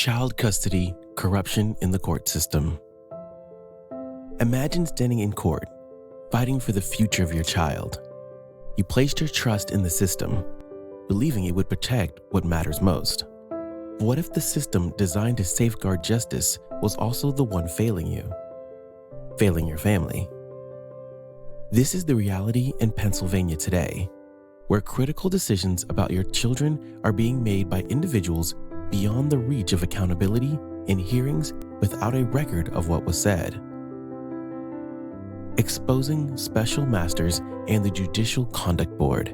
Child custody, corruption in the court system. Imagine standing in court, fighting for the future of your child. You placed your trust in the system, believing it would protect what matters most. But what if the system designed to safeguard justice was also the one failing you? Failing your family? This is the reality in Pennsylvania today, where critical decisions about your children are being made by individuals beyond the reach of accountability in hearings without a record of what was said. Exposing special masters and the Judicial Conduct Board.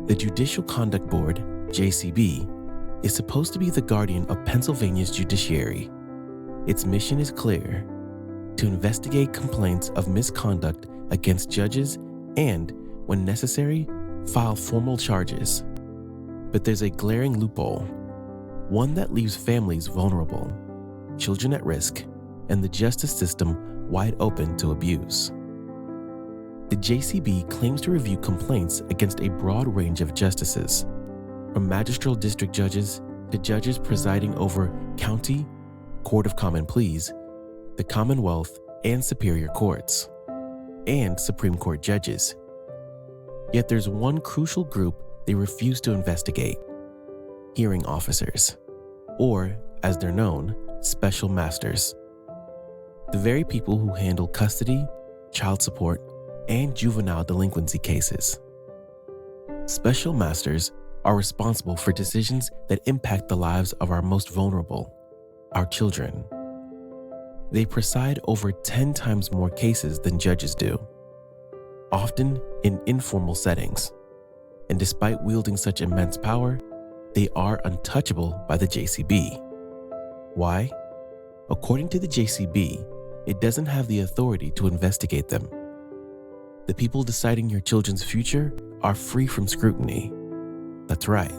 The Judicial Conduct Board, JCB, is supposed to be the guardian of Pennsylvania's judiciary. Its mission is clear: to investigate complaints of misconduct against judges and, when necessary, file formal charges. But there's a glaring loophole, one that leaves families vulnerable, children at risk, and the justice system wide open to abuse. The JCB claims to review complaints against a broad range of justices, from magistral district judges to judges presiding over county, Court of Common Pleas, the Commonwealth, and Superior Courts, and Supreme Court judges. Yet there's one crucial group they refuse to investigate: hearing officers, or, as they're known, special masters. The very people who handle custody, child support, and juvenile delinquency cases. Special masters are responsible for decisions that impact the lives of our most vulnerable, our children. They preside over 10 times more cases than judges do, often in informal settings. And despite wielding such immense power, they are untouchable by the JCB. Why? According to the JCB, it doesn't have the authority to investigate them. The people deciding your children's future are free from scrutiny. That's right.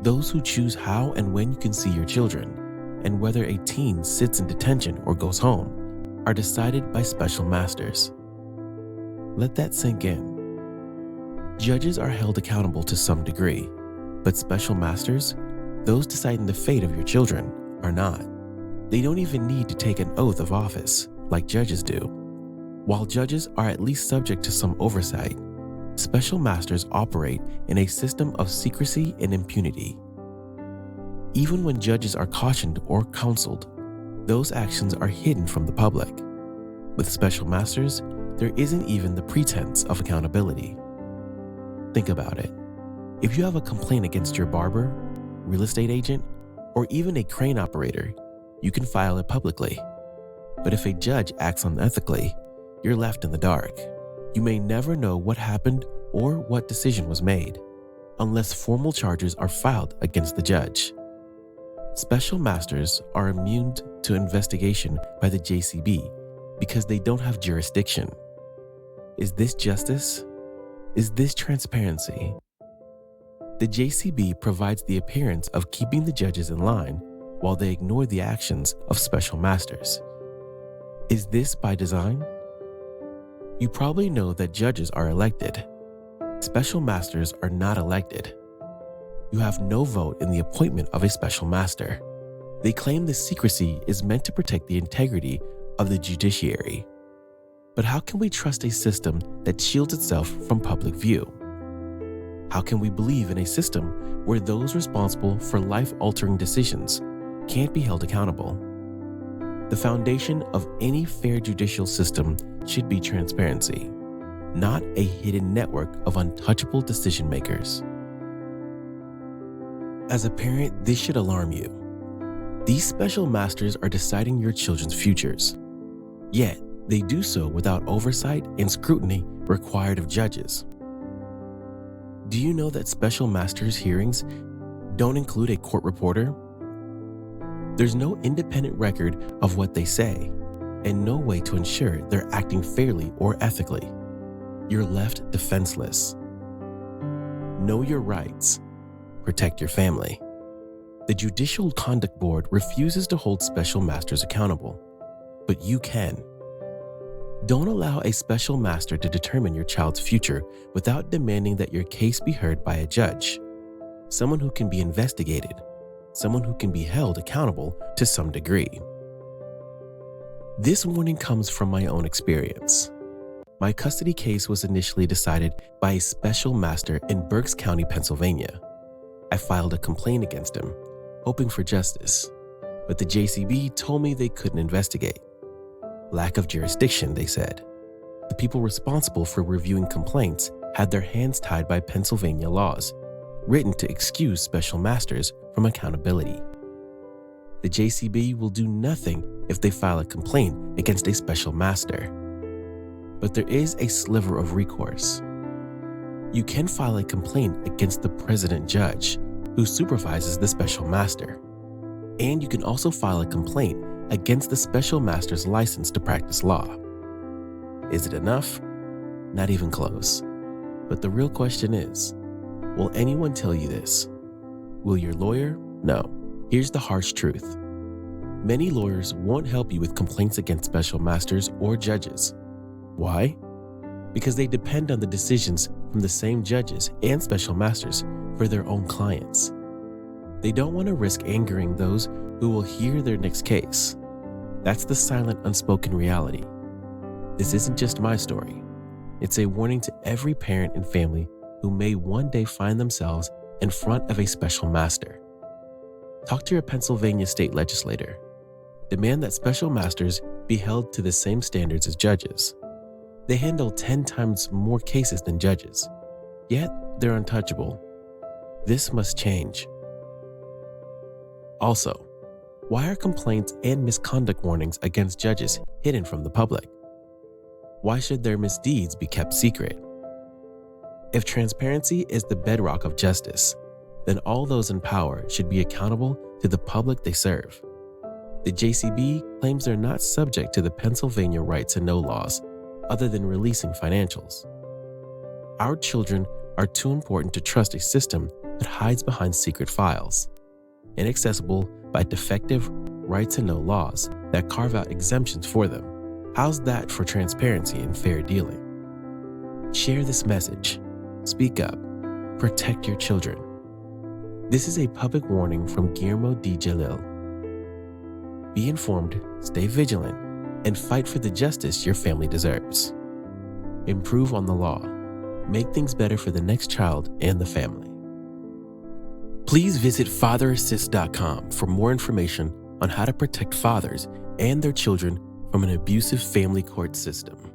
Those who choose how and when you can see your children, and whether a teen sits in detention or goes home, are decided by special masters. Let that sink in. Judges are held accountable to some degree, but special masters, those deciding the fate of your children, are not. They don't even need to take an oath of office, like judges do. While judges are at least subject to some oversight, special masters operate in a system of secrecy and impunity. Even when judges are cautioned or counseled, those actions are hidden from the public. With special masters, there isn't even the pretense of accountability. Think about it. If you have a complaint against your barber, real estate agent, or even a crane operator, you can file it publicly. But if a judge acts unethically, you're left in the dark. You may never know what happened or what decision was made, unless formal charges are filed against the judge. Special masters are immune to investigation by the JCB because they don't have jurisdiction. Is this justice? Is this transparency? The JCB provides the appearance of keeping the judges in line while they ignore the actions of special masters. Is this by design? You probably know that judges are elected. Special masters are not elected. You have no vote in the appointment of a special master. They claim the secrecy is meant to protect the integrity of the judiciary. But how can we trust a system that shields itself from public view? How can we believe in a system where those responsible for life-altering decisions can't be held accountable? The foundation of any fair judicial system should be transparency, not a hidden network of untouchable decision makers. As a parent, this should alarm you. These special masters are deciding your children's futures, yet they do so without oversight and scrutiny required of judges. Do you know that special masters' hearings don't include a court reporter? There's no independent record of what they say, and no way to ensure they're acting fairly or ethically. You're left defenseless. Know your rights. Protect your family. The Judicial Conduct Board refuses to hold special masters accountable, but you can. Don't allow a special master to determine your child's future without demanding that your case be heard by a judge, someone who can be investigated, someone who can be held accountable to some degree. This warning comes from my own experience. My custody case was initially decided by a special master in Berks County, Pennsylvania. I filed a complaint against him, hoping for justice, but the JCB told me they couldn't investigate. Lack of jurisdiction, they said. The people responsible for reviewing complaints had their hands tied by Pennsylvania laws, written to excuse special masters from accountability. The JCB will do nothing if they file a complaint against a special master. But there is a sliver of recourse. You can file a complaint against the president judge, who supervises the special master. And you can also file a complaint against the special master's license to practice law. Is it enough? Not even close. But the real question is, will anyone tell you this? Will your lawyer? No. Here's the harsh truth. Many lawyers won't help you with complaints against special masters or judges. Why? Because they depend on the decisions from the same judges and special masters for their own clients. They don't want to risk angering those who will hear their next case. That's the silent, unspoken reality. This isn't just my story. It's a warning to every parent and family who may one day find themselves in front of a special master. Talk to your Pennsylvania state legislator. Demand that special masters be held to the same standards as judges. They handle 10 times more cases than judges, yet they're untouchable. This must change. Also, why are complaints and misconduct warnings against judges hidden from the public? Why should their misdeeds be kept secret? If transparency is the bedrock of justice, then all those in power should be accountable to the public they serve. The JCB claims they're not subject to the Pennsylvania right to know laws other than releasing financials. Our children are too important to trust a system that hides behind secret files, inaccessible by defective right-to-know laws that carve out exemptions for them. How's that for transparency and fair dealing? Share this message. Speak up. Protect your children. This is a public warning from Guillermo D. Jalil. Be informed, stay vigilant, and fight for the justice your family deserves. Improve on the law. Make things better for the next child and the family. Please visit fatherassist.com for more information on how to protect fathers and their children from an abusive family court system.